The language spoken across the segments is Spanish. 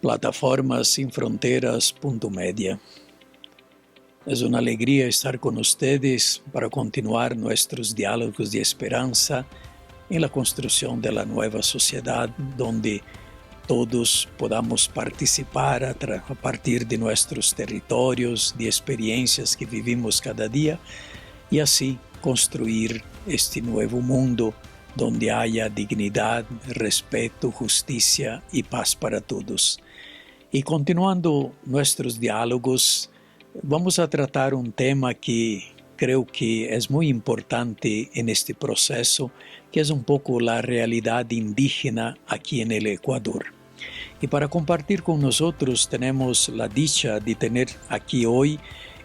plataforma sinfronteras.media. Es una alegría estar con ustedes para continuar nuestros diálogos de esperanza en la construcción de la nueva sociedad donde todos podamos participar a partir de nuestros territorios, de experiencias que vivimos cada día y así construir este nuevo mundo donde haya dignidad, respeto, justicia y paz para todos. Y continuando nuestros diálogos, vamos a tratar un tema que creo que es muy importante en este proceso, que es un poco la realidad indígena aquí en el Ecuador. Y para compartir con nosotros tenemos la dicha de tener aquí hoy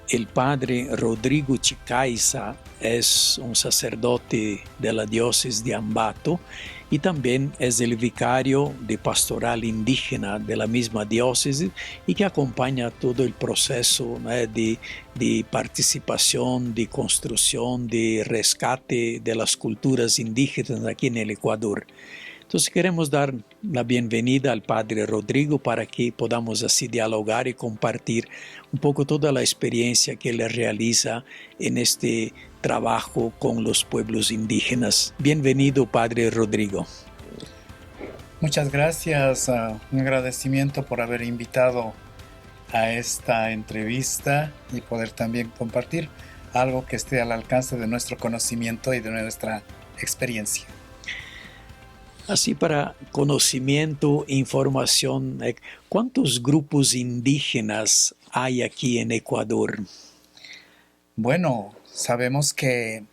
el padre Rodrigo Chicaiza, es un sacerdote de la diócesis de Ambato y también es el vicario de pastoral indígena de la misma diócesis y que acompaña todo el proceso de participación, de construcción, de rescate de las culturas indígenas aquí en el Ecuador. Entonces queremos dar la bienvenida al padre Rodrigo para que podamos así dialogar y compartir un poco toda la experiencia que él realiza en este trabajo con los pueblos indígenas. Bienvenido, padre Rodrigo. Muchas gracias, un agradecimiento por haber invitado a esta entrevista y poder también compartir algo que esté al alcance de nuestro conocimiento y de nuestra experiencia. Así para conocimiento, información, ¿cuántos grupos indígenas hay aquí en Ecuador? Bueno, sabemos que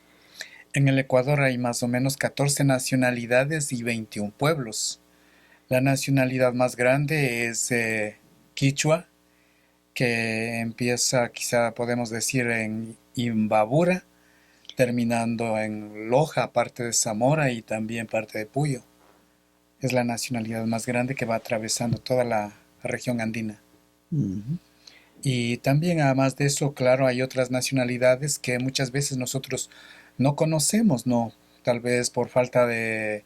en el Ecuador hay más o menos 14 nacionalidades y 21 pueblos. La nacionalidad más grande es Quichua, que empieza, quizá podemos decir, en Imbabura, terminando en Loja, parte de Zamora y también parte de Puyo. Es la nacionalidad más grande que va atravesando toda la región andina. Uh-huh. Y también, además de eso, claro, hay otras nacionalidades que muchas veces nosotros no conocemos, ¿no? Tal vez por falta de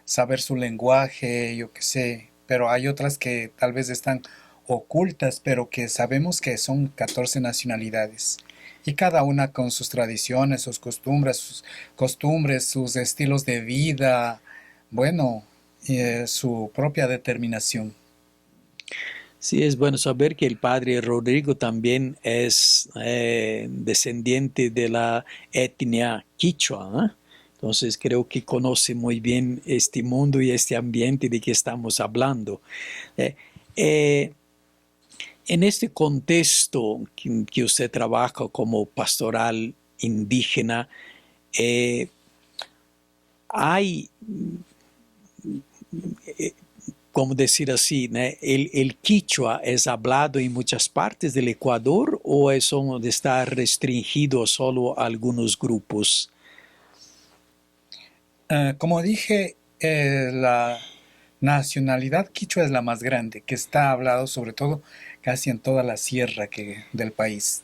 saber su lenguaje, yo qué sé, pero hay otras que tal vez están ocultas, pero que sabemos que son 14 nacionalidades. Y cada una con sus tradiciones, sus estilos de vida, bueno, su propia determinación. Sí, es bueno saber que el padre Rodrigo también es descendiente de la etnia quichua, ¿eh? Entonces creo que conoce muy bien este mundo y este ambiente de que estamos hablando. En este contexto que usted trabaja como pastoral indígena, hay... como decir así, ¿no? ¿El quichua es hablado en muchas partes del Ecuador o eso está restringido solo a algunos grupos? Como dije, la nacionalidad quichua es la más grande, que está hablado sobre todo casi en toda la sierra del país.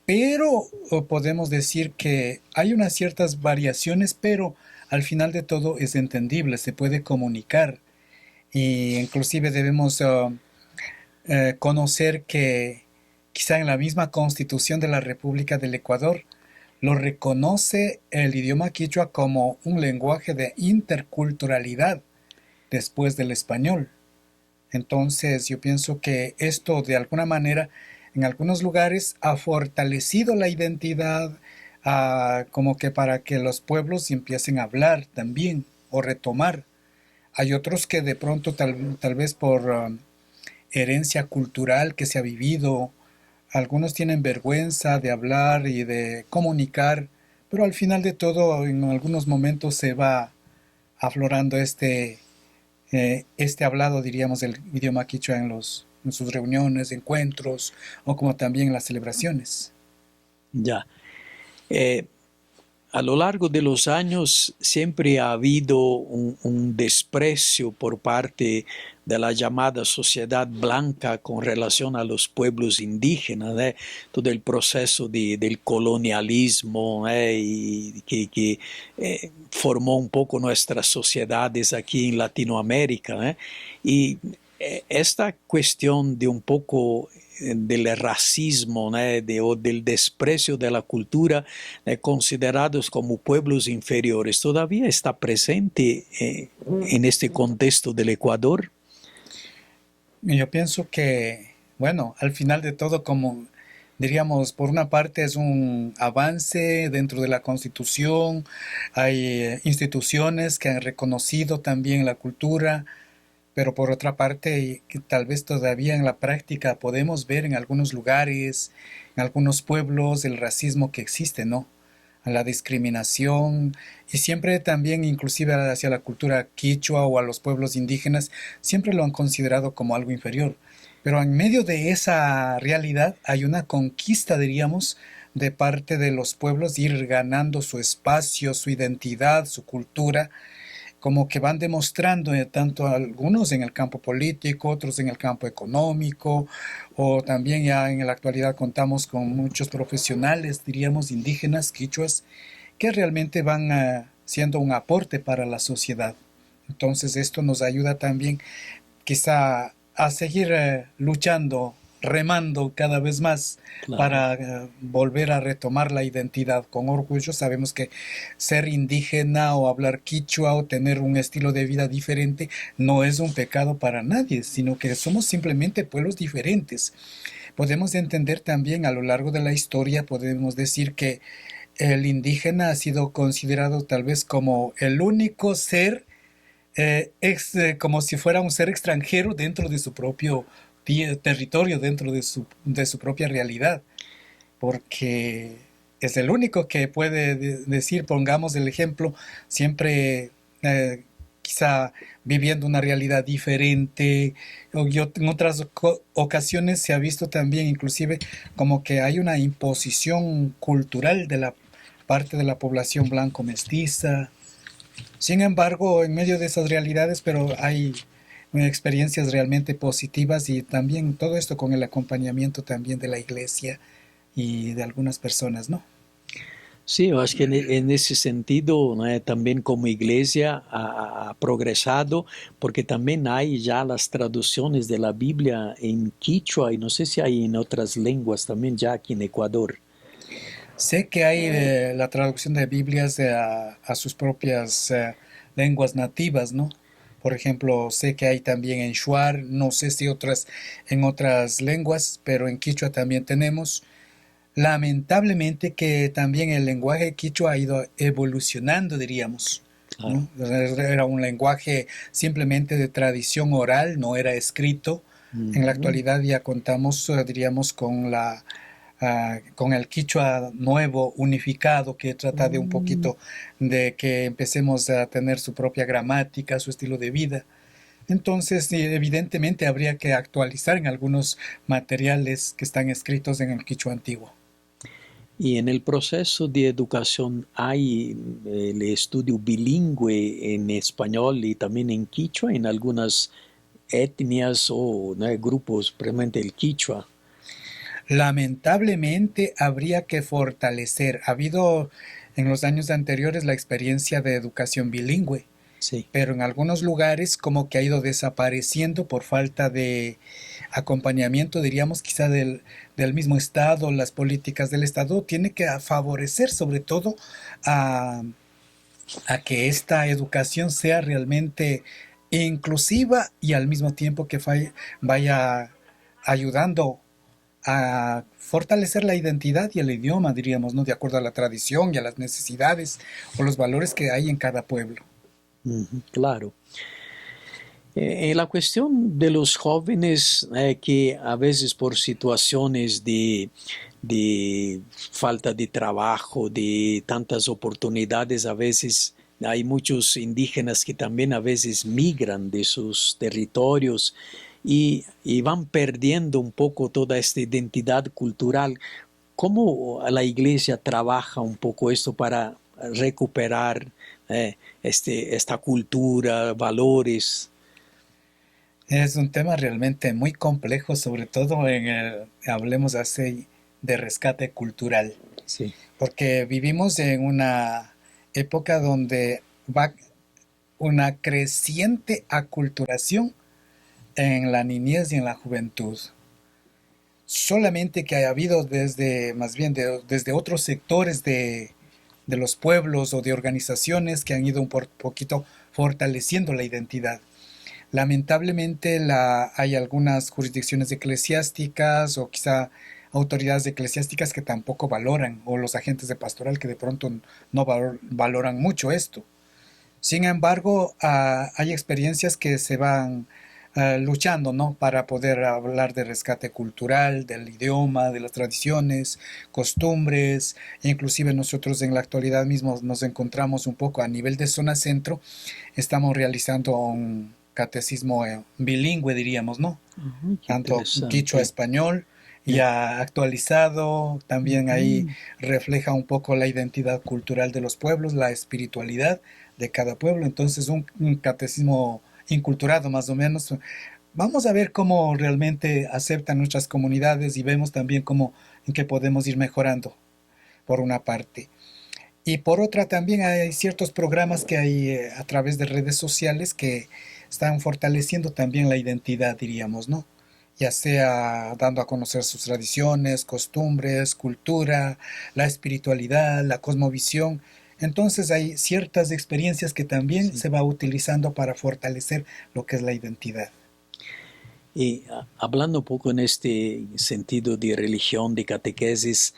Pero podemos decir que hay unas ciertas variaciones, pero al final de todo es entendible, se puede comunicar. Y inclusive debemos conocer que quizá en la misma Constitución de la República del Ecuador lo reconoce el idioma quichua como un lenguaje de interculturalidad después del español. Entonces yo pienso que esto de alguna manera en algunos lugares ha fortalecido la identidad, como que para que los pueblos empiecen a hablar también o retomar. Hay otros que de pronto tal vez por herencia cultural que se ha vivido, algunos tienen vergüenza de hablar y de comunicar, pero al final de todo en algunos momentos se va aflorando este hablado, diríamos, del idioma quichua en sus reuniones, encuentros o como también en las celebraciones. Ya. A lo largo de los años siempre ha habido un desprecio por parte de la llamada sociedad blanca con relación a los pueblos indígenas, todo el proceso del colonialismo y que formó un poco nuestras sociedades aquí en Latinoamérica. Y Esta cuestión de un poco del racismo, ¿no? O del desprecio de la cultura, considerados como pueblos inferiores, todavía está presente en este contexto del Ecuador. Yo pienso que, bueno, al final de todo, como diríamos, por una parte es un avance dentro de la Constitución, hay instituciones que han reconocido también la cultura, pero por otra parte, y que tal vez todavía en la práctica podemos ver en algunos lugares, en algunos pueblos, el racismo que existe, ¿no? A la discriminación y siempre también inclusive hacia la cultura quichua o a los pueblos indígenas, siempre lo han considerado como algo inferior. Pero en medio de esa realidad hay una conquista, diríamos, de parte de los pueblos de ir ganando su espacio, su identidad, su cultura, como que van demostrando tanto algunos en el campo político, otros en el campo económico, o también ya en la actualidad contamos con muchos profesionales, diríamos indígenas, quichuas, que realmente van siendo un aporte para la sociedad. Entonces esto nos ayuda también quizá a seguir luchando, remando cada vez más Claro. para volver a retomar la identidad con orgullo. Sabemos que ser indígena o hablar quichua o tener un estilo de vida diferente no es un pecado para nadie, sino que somos simplemente pueblos diferentes. Podemos entender también a lo largo de la historia, podemos decir que el indígena ha sido considerado tal vez como el único ser como si fuera un ser extranjero dentro de su propio territorio, dentro de su propia realidad, porque es el único que puede decir, pongamos el ejemplo, siempre quizá viviendo una realidad diferente, o en otras ocasiones se ha visto también inclusive como que hay una imposición cultural de la parte de la población blanco mestiza. Sin embargo, en medio de esas realidades, pero hay experiencias realmente positivas y también todo esto con el acompañamiento también de la iglesia y de algunas personas, ¿no? Sí, yo acho que en ese sentido, ¿no? También como iglesia ha progresado, porque también hay ya las traducciones de la Biblia en quichua y no sé si hay en otras lenguas también ya aquí en Ecuador. Sé que hay la traducción de Biblias a sus propias lenguas nativas, ¿no? Por ejemplo, sé que hay también en Shuar, no sé si otras en otras lenguas, pero en Quichua también tenemos. Lamentablemente que también el lenguaje quichua ha ido evolucionando, diríamos, Claro. ¿no? Era un lenguaje simplemente de tradición oral, no era escrito. En la Ujú. actualidad ya contamos, diríamos, con el quichua nuevo, unificado, que trata de un poquito de que empecemos a tener su propia gramática, su estilo de vida. Entonces, sí, evidentemente habría que actualizar en algunos materiales que están escritos en el quichua antiguo. Y en el proceso de educación hay el estudio bilingüe en español y también en quichua en algunas etnias o, ¿no? Grupos, precisamente el quichua. Lamentablemente habría que fortalecer. Ha habido en los años anteriores la experiencia de educación bilingüe, Sí. pero en algunos lugares como que ha ido desapareciendo por falta de acompañamiento, diríamos quizá del mismo Estado, las políticas del Estado, tiene que favorecer sobre todo a, a que esta educación sea realmente inclusiva y al mismo tiempo que vaya ayudando a fortalecer la identidad y el idioma, diríamos, ¿no? De acuerdo a la tradición y a las necesidades o los valores que hay en cada pueblo. Claro. En la cuestión de los jóvenes que a veces por situaciones de falta de trabajo, de tantas oportunidades, a veces hay muchos indígenas que también a veces migran de sus territorios y van perdiendo un poco toda esta identidad cultural. ¿Cómo la iglesia trabaja un poco esto para recuperar esta cultura, valores? Es un tema realmente muy complejo, sobre todo hablemos así, de rescate cultural, Sí. porque vivimos en una época donde va una creciente aculturación en la niñez y en la juventud. Solamente que ha habido desde, más bien desde otros sectores de los pueblos o de organizaciones que han ido un poquito fortaleciendo la identidad. Lamentablemente hay algunas jurisdicciones eclesiásticas o quizá autoridades eclesiásticas que tampoco valoran, o los agentes de pastoral que de pronto no valoran mucho esto. Sin embargo, hay experiencias que se van luchando, ¿no? Para poder hablar de rescate cultural, del idioma, de las tradiciones, costumbres. Inclusive nosotros en la actualidad mismo nos encontramos un poco a nivel de zona centro. Estamos realizando un catecismo bilingüe, diríamos, ¿no? Qué Tanto quichua interesante. español, Eh, ya actualizado, también ahí ujú. refleja un poco la identidad cultural de los pueblos, la espiritualidad de cada pueblo. Entonces un catecismo inculturado más o menos. Vamos a ver cómo realmente aceptan nuestras comunidades y vemos también cómo en qué podemos ir mejorando, por una parte. Y por otra también hay ciertos programas que hay a través de redes sociales que están fortaleciendo también la identidad, diríamos, ¿no? Ya sea dando a conocer sus tradiciones, costumbres, cultura, la espiritualidad, la cosmovisión. Entonces hay ciertas experiencias que también Sí. se va utilizando para fortalecer lo que es la identidad. Y hablando un poco en este sentido de religión, de catequesis,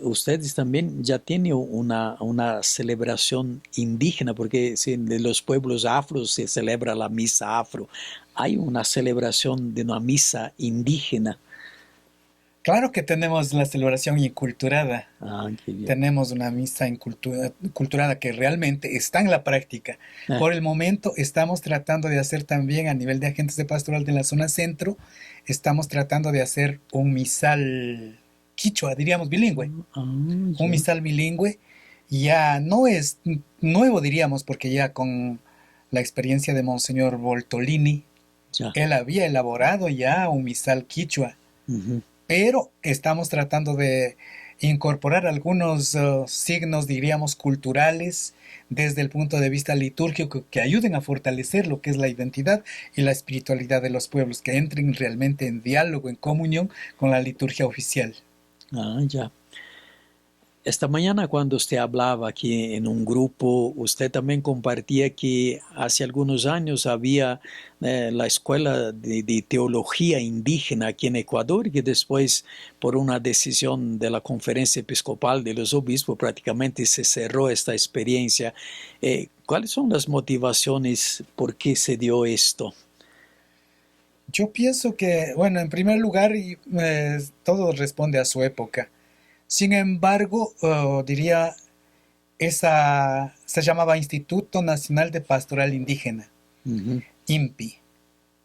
ustedes también ya tienen una celebración indígena, porque si en los pueblos afros se celebra la misa afro, hay una celebración de una misa indígena. Claro que tenemos la celebración inculturada. Ah, qué bien. Tenemos una misa inculturada que realmente está en la práctica. Por el momento estamos tratando de hacer también a nivel de agentes de pastoral de la zona centro, estamos tratando de hacer un misal quichua, diríamos bilingüe. Un Ya, misal bilingüe ya no es nuevo, diríamos, porque ya con la experiencia de Monseñor Voltolini, ya. él había elaborado ya un misal quichua, Ujú. pero estamos tratando de incorporar algunos signos, diríamos, culturales desde el punto de vista litúrgico que ayuden a fortalecer lo que es la identidad y la espiritualidad de los pueblos, que entren realmente en diálogo, en comunión con la liturgia oficial. Ah, ya. Esta mañana cuando usted hablaba aquí en un grupo, usted también compartía que hace algunos años había la escuela de teología indígena aquí en Ecuador, que después por una decisión de la conferencia episcopal de los obispos prácticamente se cerró esta experiencia. ¿Cuáles son las motivaciones por qué se dio esto? Yo pienso que, bueno, en primer lugar, todo responde a su época. Sin embargo, diría, esa se llamaba Instituto Nacional de Pastoral Indígena, Ujú. INPI.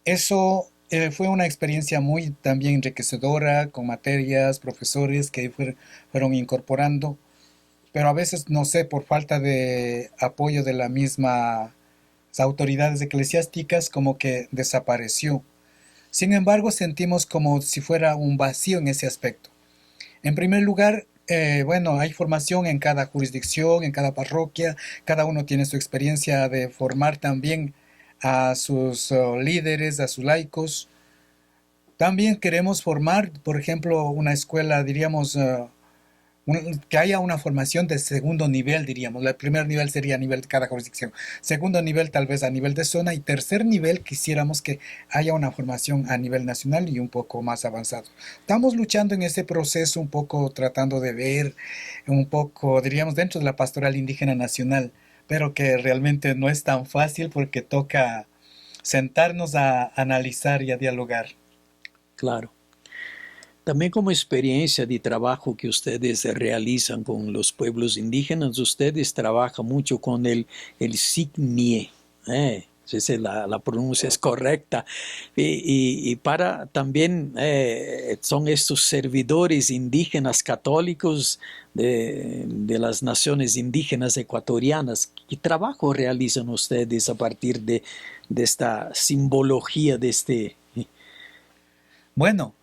Eso fue una experiencia muy también enriquecedora, con materias, profesores que fueron incorporando, pero a veces, no sé, por falta de apoyo de la misma autoridades eclesiásticas, como que desapareció. Sin embargo, sentimos como si fuera un vacío en ese aspecto. En primer lugar, bueno, hay formación en cada jurisdicción, en cada parroquia, cada uno tiene su experiencia de formar también a sus líderes, a sus laicos. También queremos formar, por ejemplo, una escuela, diríamos, que haya una formación de segundo nivel, diríamos. El primer nivel sería a nivel de cada jurisdicción. Segundo nivel tal vez a nivel de zona. Y tercer nivel quisiéramos que haya una formación a nivel nacional y un poco más avanzado. Estamos luchando en ese proceso, un poco tratando de ver, un poco, diríamos, dentro de la pastoral indígena nacional, pero que realmente no es tan fácil porque toca sentarnos a analizar y a dialogar. Claro. También como experiencia de trabajo que ustedes realizan con los pueblos indígenas, ustedes trabajan mucho con el Signie, si la pronuncia es correcta, y para también son estos servidores indígenas católicos de las naciones indígenas ecuatorianas. ¿Qué trabajo realizan ustedes a partir de esta simbología de este? Bueno,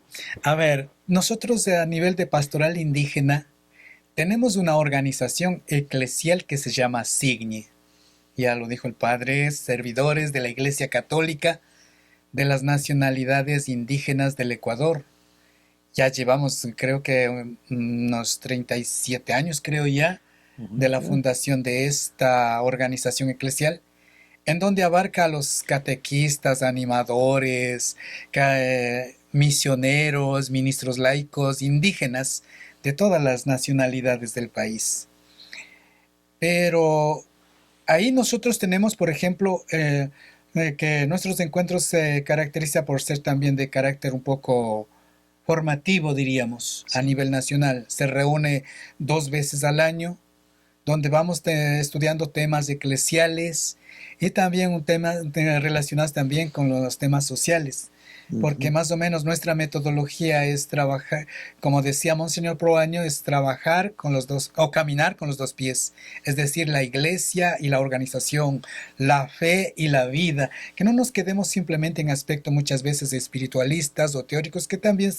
a ver, nosotros a nivel de pastoral indígena tenemos una organización eclesial que se llama SIGNE. Ya lo dijo el padre, servidores de la Iglesia Católica de las nacionalidades indígenas del Ecuador. Ya llevamos, creo que unos 37 años, creo ya, de la fundación de esta organización eclesial, en donde abarca a los catequistas, animadores, misioneros, ministros laicos, indígenas, de todas las nacionalidades del país. Pero ahí nosotros tenemos, por ejemplo, que nuestros encuentros se caracterizan por ser también de carácter un poco formativo, diríamos, a nivel nacional. Se reúne 2 veces al año, donde vamos estudiando temas eclesiales y también un tema relacionados también con los temas sociales. Porque más o menos nuestra metodología es trabajar, como decía Monseñor Proaño, es trabajar con los dos, o caminar con los dos pies. Es decir, la iglesia y la organización, la fe y la vida. Que no nos quedemos simplemente en aspectos muchas veces espiritualistas o teóricos, que también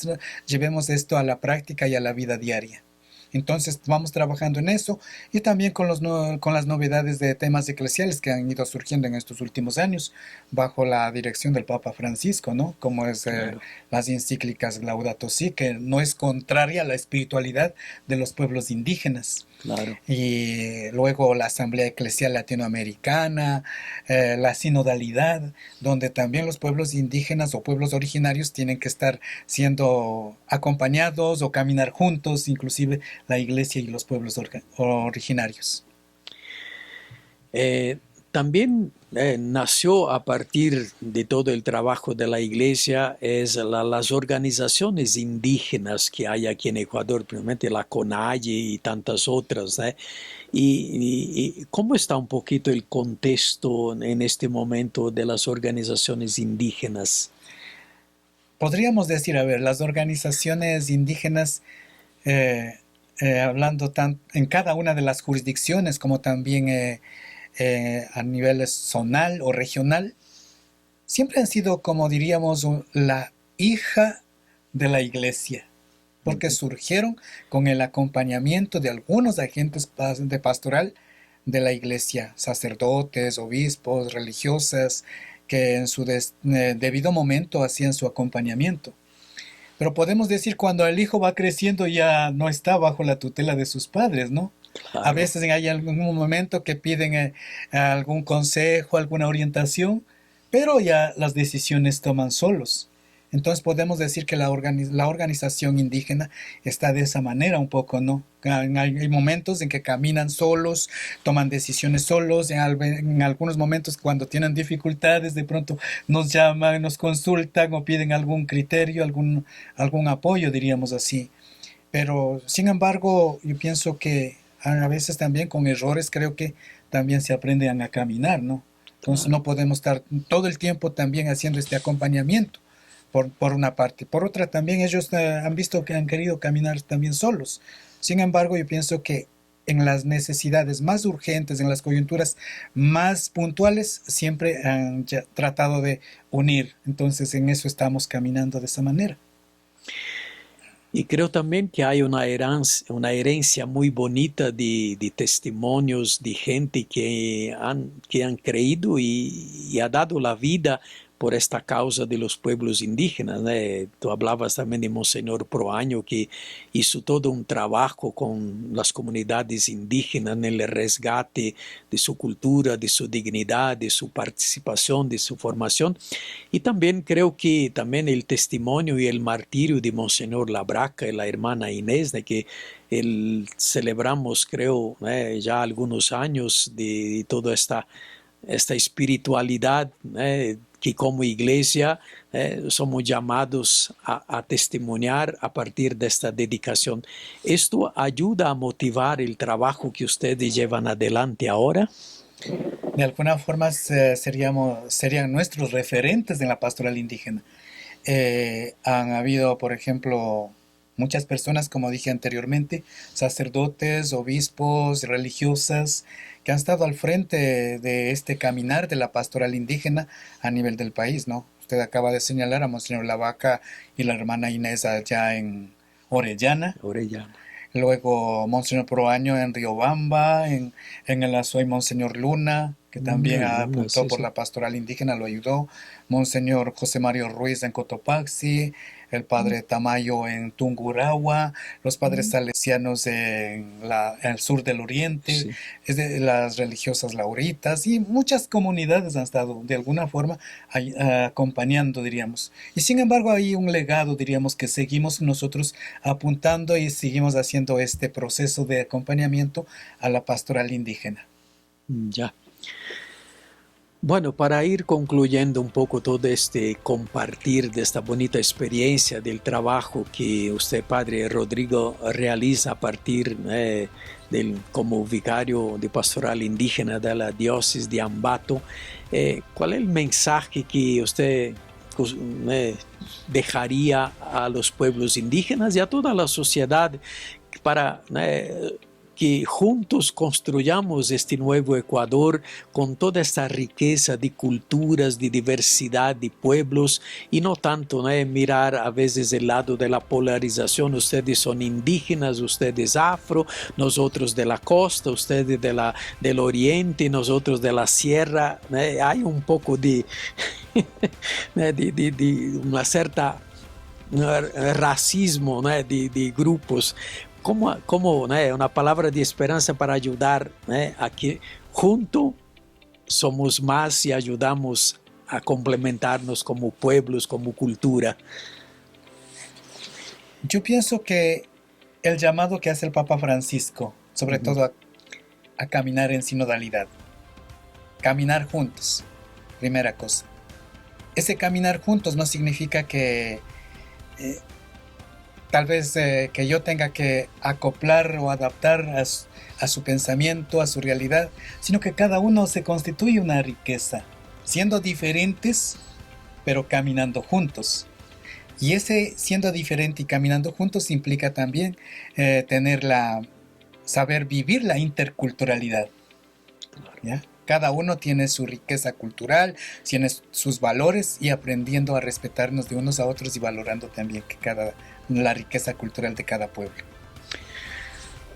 llevemos esto a la práctica y a la vida diaria. Entonces vamos trabajando en eso y también con las novedades de temas eclesiales que han ido surgiendo en estos últimos años bajo la dirección del Papa Francisco, ¿no? Como es las encíclicas Laudato Si, que no es contraria a la espiritualidad de los pueblos indígenas. Claro. Y luego la Asamblea Eclesial Latinoamericana, la sinodalidad, donde también los pueblos indígenas o pueblos originarios tienen que estar siendo acompañados o caminar juntos, inclusive la iglesia y los pueblos originarios. También nació a partir de todo el trabajo de la iglesia las organizaciones indígenas que hay aquí en Ecuador, primeramente la CONAIE y tantas otras. Y ¿cómo está un poquito el contexto en este momento de las organizaciones indígenas? Podríamos decir, a ver, las organizaciones indígenas, hablando en cada una de las jurisdicciones, como también a nivel zonal o regional, siempre han sido, como diríamos, la hija de la iglesia, porque surgieron con el acompañamiento de algunos agentes de pastoral de la iglesia, sacerdotes, obispos, religiosas, que en su debido momento hacían su acompañamiento. Pero podemos decir, cuando el hijo va creciendo ya no está bajo la tutela de sus padres, ¿no? Claro. A veces hay algún momento que piden algún consejo, alguna orientación, pero ya las decisiones toman solos. Entonces podemos decir que la organización indígena está de esa manera un poco, ¿no? Hay momentos en que caminan solos, toman decisiones solos, en algunos momentos cuando tienen dificultades de pronto nos llaman, nos consultan o piden algún criterio, algún apoyo, diríamos así. Pero sin embargo yo pienso que a veces también con errores creo que también se aprenden a caminar, ¿no? Entonces Claro. no podemos estar todo el tiempo también haciendo este acompañamiento. Por una parte. Por otra, también ellos han visto que han querido caminar también solos. Sin embargo, yo pienso que en las necesidades más urgentes, en las coyunturas más puntuales, siempre han tratado de unir. Entonces, en eso estamos caminando de esa manera. Y creo también que hay una herencia muy bonita de testimonios de gente que han creído y ha dado la vida por esta causa de los pueblos indígenas. Tú hablabas también de Monseñor Proaño, que hizo todo un trabajo con las comunidades indígenas en el resgate de su cultura, de su dignidad, de su participación, de su formación. Y también creo que también el testimonio y el martirio de Monseñor Labraca y la hermana Inés, de que celebramos, creo, ya algunos años de toda esta espiritualidad, que como iglesia somos llamados a testimoniar a partir de esta dedicación. ¿Esto ayuda a motivar el trabajo que ustedes llevan adelante ahora? De alguna forma serían nuestros referentes en la pastoral indígena. Han habido, por ejemplo, muchas personas, como dije anteriormente, sacerdotes, obispos, religiosas, que han estado al frente de este caminar de la pastoral indígena a nivel del país, ¿no? Usted acaba de señalar a Monseñor Lavaca y la hermana Inés allá en Orellana. Orellana. Luego Monseñor Proaño en Riobamba, en el Azuay Monseñor Luna, que también Ya, apuntó sí, por sí. la pastoral indígena, lo ayudó. Monseñor José Mario Ruiz en Cotopaxi, el padre Tamayo en Tungurahua, los padres salesianos en el sur del oriente, Sí. es de las religiosas lauritas y muchas comunidades han estado de alguna forma acompañando, diríamos. Y sin embargo hay un legado, diríamos, que seguimos nosotros apuntando y seguimos haciendo este proceso de acompañamiento a la pastoral indígena. Ya. Bueno, para ir concluyendo un poco todo este compartir de esta bonita experiencia del trabajo que usted, Padre Rodrigo, realiza a partir como vicario de pastoral indígena de la diócesis de Ambato, ¿cuál es el mensaje que usted eh, dejaría a los pueblos indígenas y a toda la sociedad para que juntos construyamos este nuevo Ecuador con toda esta riqueza de culturas, de diversidad de pueblos y no tanto mirar a veces el lado de la polarización, ustedes son indígenas, ustedes afro, nosotros de la costa, ustedes del oriente, nosotros de la sierra. Hay un poco de, de una cierta racismo de grupos. Como una palabra de esperanza para ayudar a que juntos somos más y ayudamos a complementarnos como pueblos, como cultura. Yo pienso que el llamado que hace el Papa Francisco, sobre todo a caminar en sinodalidad, caminar juntos, primera cosa. Ese caminar juntos no significa que tal vez que yo tenga que acoplar o adaptar a su pensamiento, a su realidad, sino que cada uno se constituye una riqueza, siendo diferentes, pero caminando juntos. Y ese siendo diferente y caminando juntos implica también saber vivir la interculturalidad. ¿Ya? Cada uno tiene su riqueza cultural, tiene sus valores y aprendiendo a respetarnos de unos a otros y valorando también la riqueza cultural de cada pueblo.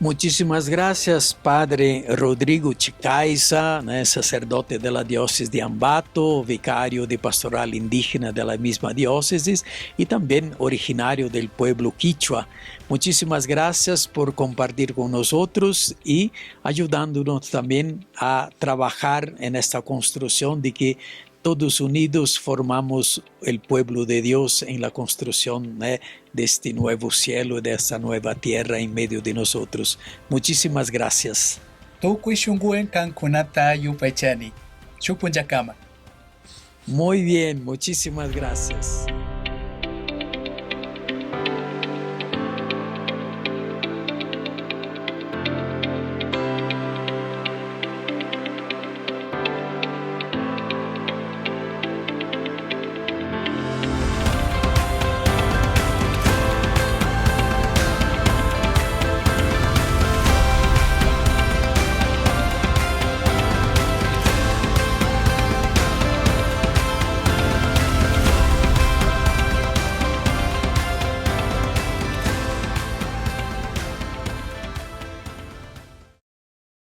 Muchísimas gracias, Padre Rodrigo Chicaiza, sacerdote de la diócesis de Ambato, vicario de pastoral indígena de la misma diócesis y también originario del pueblo quichua. Muchísimas gracias por compartir con nosotros y ayudándonos también a trabajar en esta construcción de que todos unidos formamos el pueblo de Dios en la construcción de este nuevo cielo, de esta nueva tierra en medio de nosotros. Muchísimas gracias. Muy bien, muchísimas gracias.